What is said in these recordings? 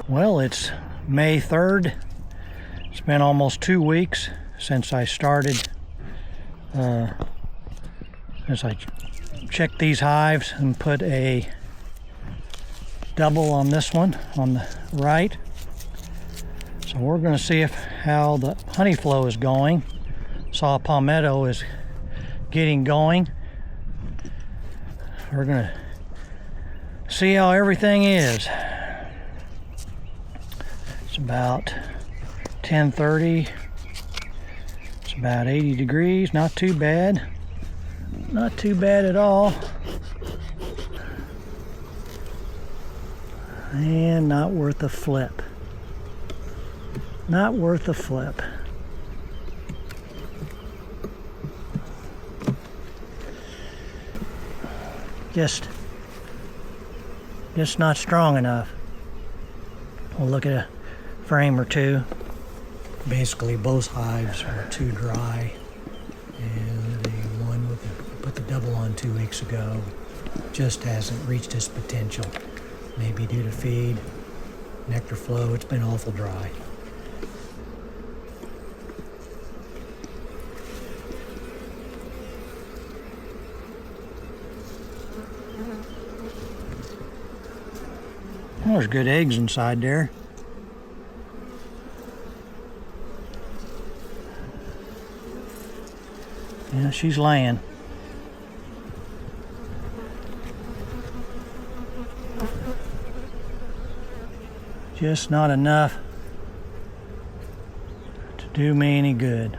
Well, it's May 3rd. It's been almost 2 weeks since I started, as I checked these hives and put a double on this one on the right. So we're going to see how the honey flow is going. Saw palmetto is getting going. We're going to see how everything is. It's about 10:30. It's about 80 degrees. Not too bad. Not too bad at all. And not worth a flip. Not worth a flip. Just not strong enough. We'll look at a frame or two. Basically, both hives are too dry, and the one put the double on 2 weeks ago just hasn't reached its potential. Maybe due to feed, nectar flow. It's been awful dry. Well, there's good eggs inside there. Yeah, she's laying. Just not enough to do me any good.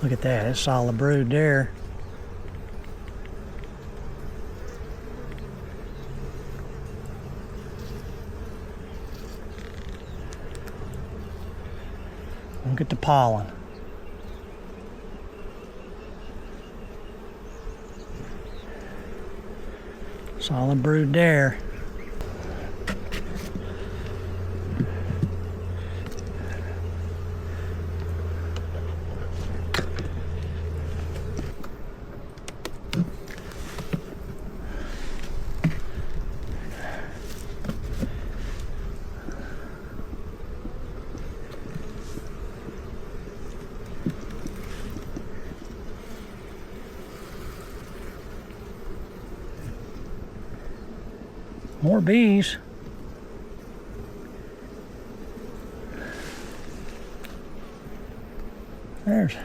Look at that, it's solid brood there. Look at the pollen. Solid brood there. More bees. There's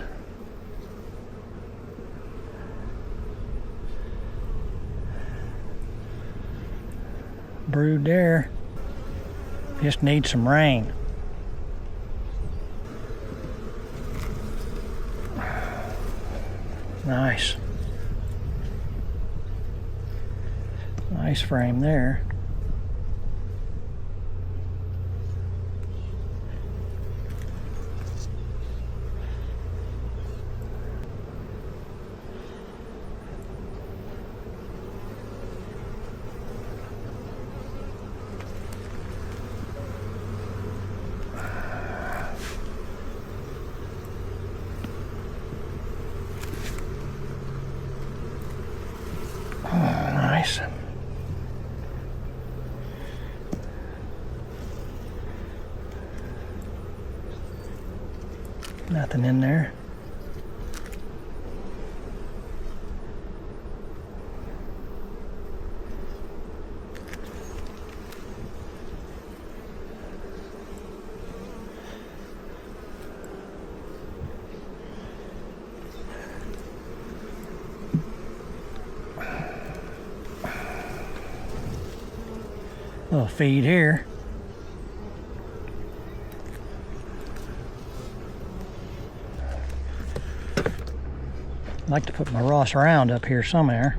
brood there. Just needs some rain. Nice. Nice frame there. Nice. Nothing in there. Little feed here. I'd like to put my Ross round up here somewhere.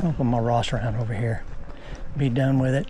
I'll put my Ross around over here. Be done with it.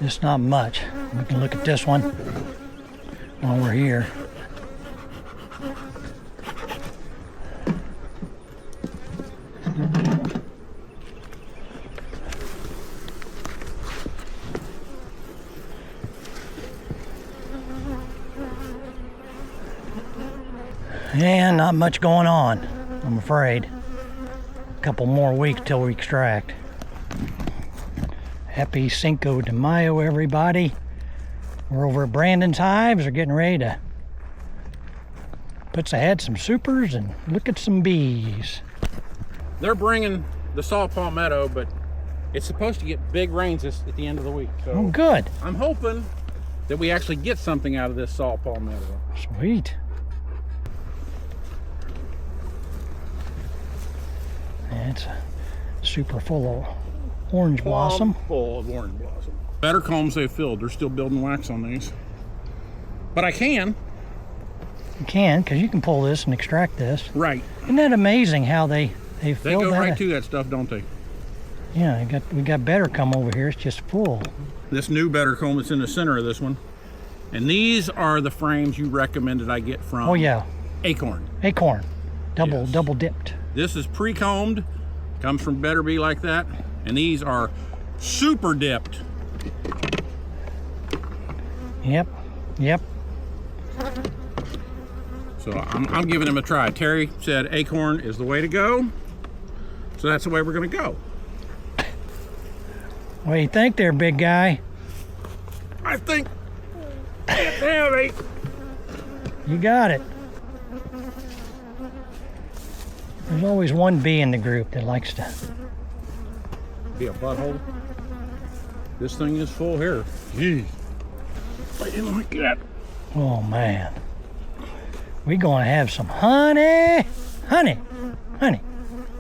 It's not much. We can look at this one while we're here. And not much going on, I'm afraid. A couple more weeks till we extract. Happy Cinco de Mayo, everybody. We're over at Brandon's Hives. We're getting ready to add some supers and look at some bees. They're bringing the salt palmetto, but it's supposed to get big rains at the end of the week. So oh, good. I'm hoping that we actually get something out of this salt palmetto. Sweet. It's super full of orange blossom. Full of orange blossom. Better combs they filled. They're still building wax on these. But I can. You can, because you can pull this and extract this. Right. Isn't that amazing how they They filled go that? right to that stuff, don't they? Yeah, we got better comb over here. It's just full. This new better comb that's in the center of this one. And these are the frames you recommended I get from Oh yeah. Acorn. Acorn. Yes. Double dipped. This is pre-combed. Comes from Better Bee like that. And these are super dipped. Yep. So I'm giving them a try. Terry said Acorn is the way to go. So that's the way we're gonna go. What do you think there, big guy? I think it's heavy. You got it. There's always one bee in the group that likes to Be a butthole. This thing is full here. Jeez. I didn't like that. Oh man. We gonna have some honey.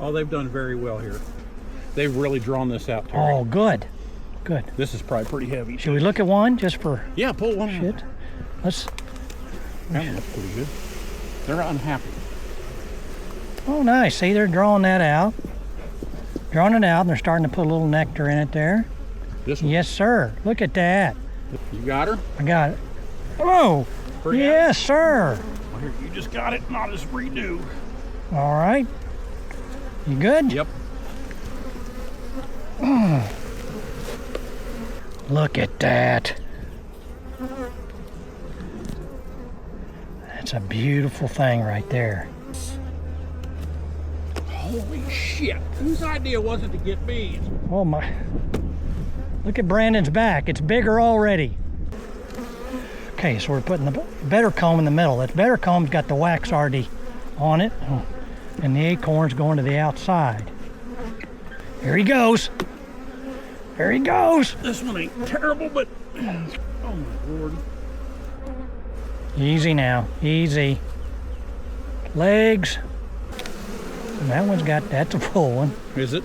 Oh, they've done very well here. They've really drawn this out, Terry. Oh, good. This is probably pretty heavy. Should we look at one just for Yeah, pull one shit? out. Let's. That looks pretty good. They're unhappy. Oh, nice. See, they're drawing that out. Drawing it out, and they're starting to put a little nectar in it there. This one. Yes, sir. Look at that. You got her? I got it. Whoa. Pretty Yes, sir. Well, here, you just got it, and I'll just redo. All right. You good? Yep. Look at that. That's a beautiful thing right there. Holy shit. Whose idea was it to get bees? Oh my. Look at Brandon's back. It's bigger already. Okay, so we're putting the better comb in the middle. That better comb's got the wax already on it, and the acorn's going to the outside. Here he goes. There he goes. This one ain't terrible, but oh my lord. Easy now, easy. Legs. And that one's that's a full one. Is it?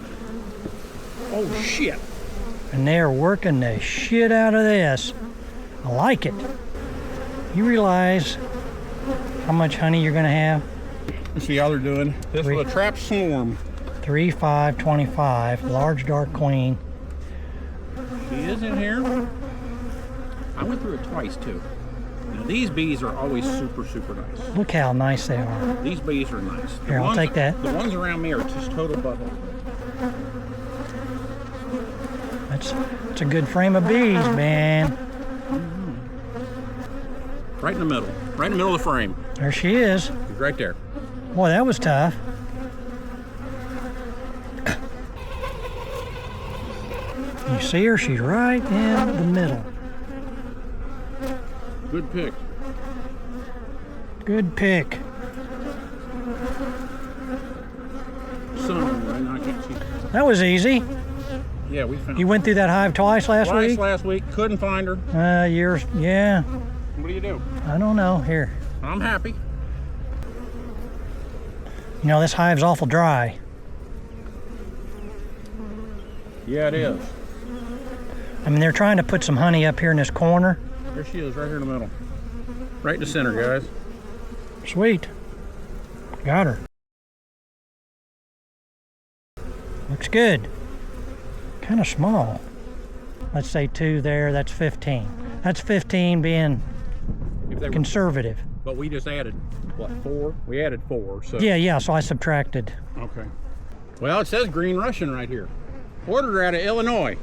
Oh shit. And they're working the shit out of this. I like it. You realize how much honey you're gonna have? Let's see how they're doing. This is a trap swarm. 3, 5, 25, large dark queen. She is in here. I went through it twice too. Now these bees are always super, super nice. Look how nice they are. These bees are nice. Here, I'll take that. The ones around me are just total butthole. That's a good frame of bees, man. Right in the middle. Right in the middle of the frame. There she is. She's right there. Boy, that was tough. You see her? She's right in the middle. Good pick. Good pick. Son, right now I can't see. That was easy. Yeah, we found You went through that hive twice last week? last week. Couldn't find her. Yeah. What do you do? I don't know. Here. I'm happy. You know, this hive's awful dry. Yeah, it is. I mean, they're trying to put some honey up here in this corner. There she is, right here in the middle. Right in the center, guys. Sweet. Got her. Looks good. Kind of small. Let's say 2 there, that's 15. That's 15 being If they were, conservative. but we just added, what, 4? We added 4, so. Yeah, so I subtracted. Okay. Well, it says Green Russian right here. Ordered her out of Illinois.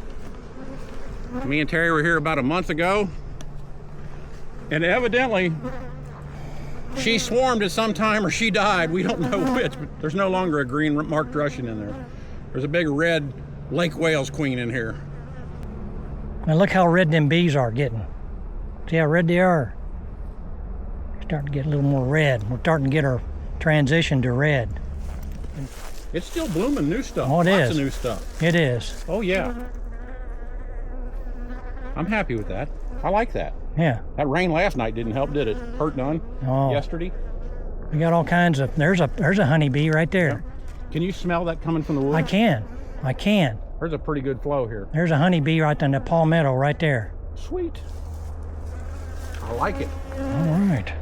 Me and Terry were here about a month ago. And evidently, she swarmed at some time or she died. We don't know which, but there's no longer a green marked Russian in there. There's a big red Lake Wales queen in here. And look how red them bees are getting. See how red they are? Starting to get a little more red. We're starting to get our transition to red. It's still blooming new stuff. Oh, it Lots is. of new stuff. It is. Oh, yeah. I'm happy with that. I like that. Yeah. That rain last night didn't help, did it? Hurt none? Oh. Yesterday? We got all kinds of. There's a honeybee right there. Can you smell that coming from the woods? I can. There's a pretty good flow here. There's a honeybee right in the palmetto right there. Sweet. I like it. All right.